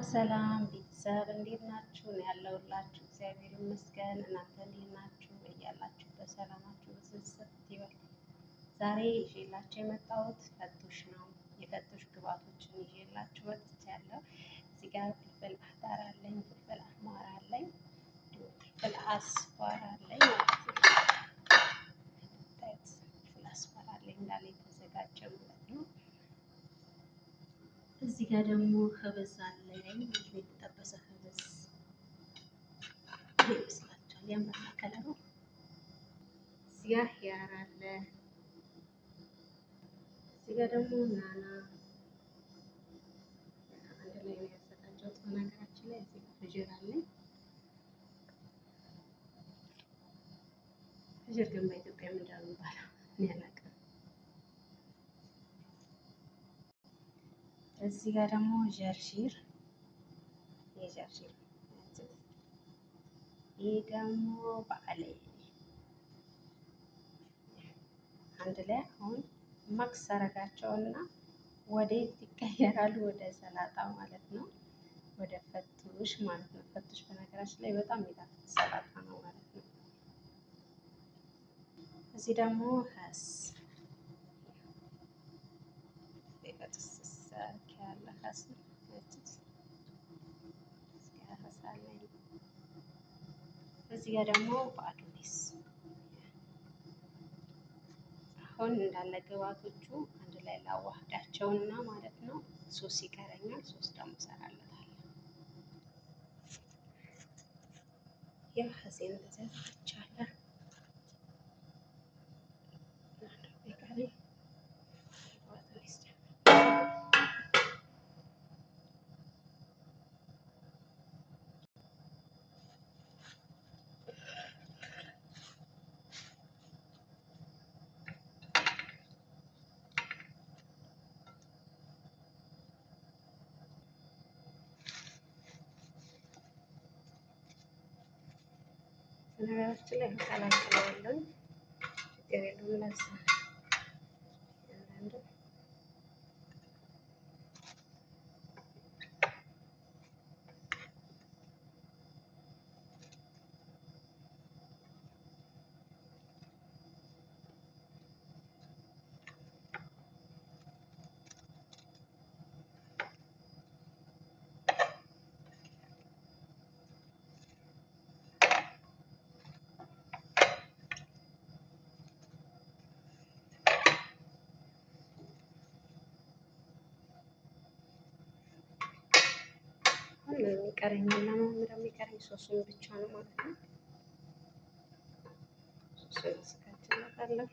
ሰላም ቤተሰብ እንዴት ናችሁ? ነው ያለሁላችሁ። እግዚአብሔር ይመስገን። እናንተ እንዴት ናችሁ? እያላችሁ በሰላማችሁ ብዝዝት ይበል። ዛሬ ይዤላችሁ የመጣሁት ፈቶሽ ነው። የፈቶሽ ግብአቶችን ይዤላችሁ ወጥቻለሁ። እዚህ ጋር ፍልፍል አህዳር አለኝ፣ ፍልፍል አህማር አለኝ፣ ፍልፍል አስፋር አለኝ ማለት ነው። ፍልፍል አስፋር አለኝ እንዳለ የተዘጋጀ ማለት ነው። እዚህ ጋር ደግሞ ከበዝ አለኝ፣ የተጠበሰ ከበዝ ይመስላችኋል? ያምራል ከለሩ። እዚህ ጋር ሂያር አለ። እዚህ ጋር ደግሞ ናና አንድ ላይ ነው ያዘጋጀሁት። በነገራችን ላይ እዚህ ጋር ፍጅር አለኝ። ፍጅር ግን በኢትዮጵያ ምንድን ነው የሚባለው? እኔ አላውቅም። እዚህ ጋር ደግሞ ጀርጂር፣ የጀርጂር ይህ ደግሞ ባዕሌ አንድ ላይ አሁን ማክስ አረጋቸውና ወዴት ይቀየራሉ? ወደ ሰላጣ ማለት ነው፣ ወደ ፈቱሽ ማለት ነው። ፈቱሽ በነገራችን ላይ በጣም የሚጣፍጥ ሰላጣ ነው ማለት ነው። እዚህ ደግሞ ሀስ ያለ ሀስ እዚህ ጋር ደግሞ በአዶኒስ አሁን እንዳለ ግብአቶቹ አንድ ላይ ላዋህዳቸውና ማለት ነው። ሶስ ይቀረኛል። ሶስ ደግሞ እሰራለታለሁ። ያው ሀሴን ተዘጋጅቻለሁ። ነገራችን ላይ አቀላቅለዋለሁ። ችግር የለውም። ለዛ የሚቀረኝ እና የሚቀረኝ ሶሱን ብቻ ነው ማለት ነው። ሶሱን አዘጋጅላታለሁ።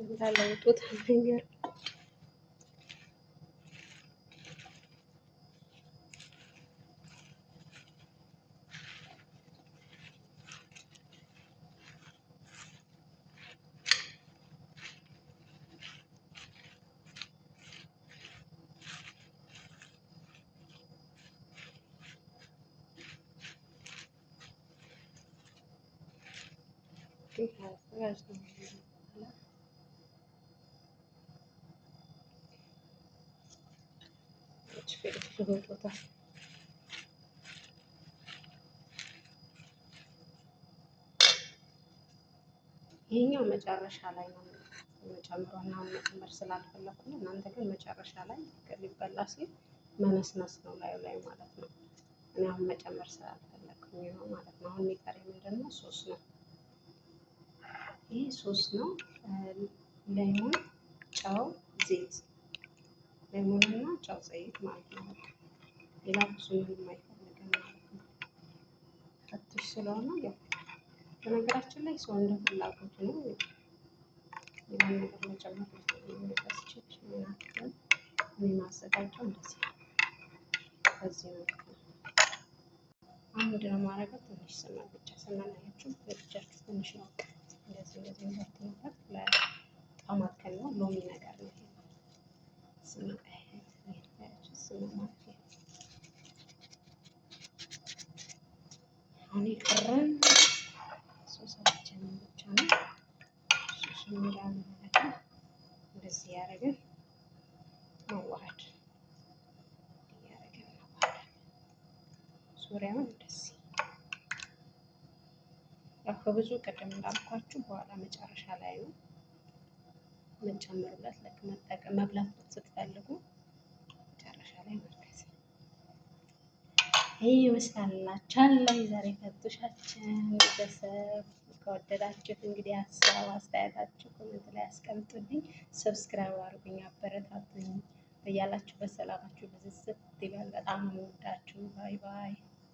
እንዳለውጡት ነገር ፍልፍል ይሄኛው መጨረሻ ላይ ነው የምጨምረው እና መጨመር ስላልፈለኩ ነው። እናንተ ግን መጨረሻ ላይ ሊበላ ሲል መነስነስ ነው ላዩ ላይ ማለት ነው። እኔ አሁን መጨመር ስላልፈለኩኝ ነው ማለት ነው። አሁን የሚቀረኝ ምንድን ነው? ሶስ ነው። ይሄ ሶስ ነው። ሌሞን፣ ጨው፣ ዘይት፣ ሌሞን እና ጨው፣ ዘይት ማለት ነው። ሌላ ብዙ ምንም አይፈልግም ማለት ነው። ፈትሽ ስለሆነ ያው በነገራችን ላይ ሰው እንደ ፍላጎቱ ነው። ሌላ ነገር መጨመር የሚያስችል ምናምን እኔ ማዘጋጀው እንደዚህ ነው። በዚህ መልኩ ነው። አንድ ነው ማድረገው። ትንሽ ስመን ብቻ ስናናያችሁ በእጃችሁ ትንሽ ነው እንደዚህ እንዳትነካት ለጣም አድከል ነው። ሎሚ ነገር ነው ይሄ ስመን ስመን ማለት ነው። አሁን የቀረን ሶሳችንን ብቻ ነው። ሶስን እንዳለ እንደዚህ ያደረግን መዋሃድ እያደረግን መዋሃድ ዙሪያውን እንደዚህ ያው ከብዙ ቅድም እንዳልኳችሁ በኋላ መጨረሻ ላይ ነው መጨመሩለት። ለክ መጠቀም መብላት ስትፈልጉ መጨረሻ ላይ መርከዝ ይህ ይመስላችኋል። ዛሬ ፈትሻችን ቤተሰብ ከወደዳችሁት እንግዲህ ሀሳብ አስተያየታችሁ ኮሜንት ላይ አስቀምጡልኝ። ሰብስክራይብ አድርጉኝ፣ አበረታቱኝ። በያላችሁበት ሰላማችሁ ብዝዝት ይበል። በጣም ነው የምወዳችሁ። ባይ ባይ።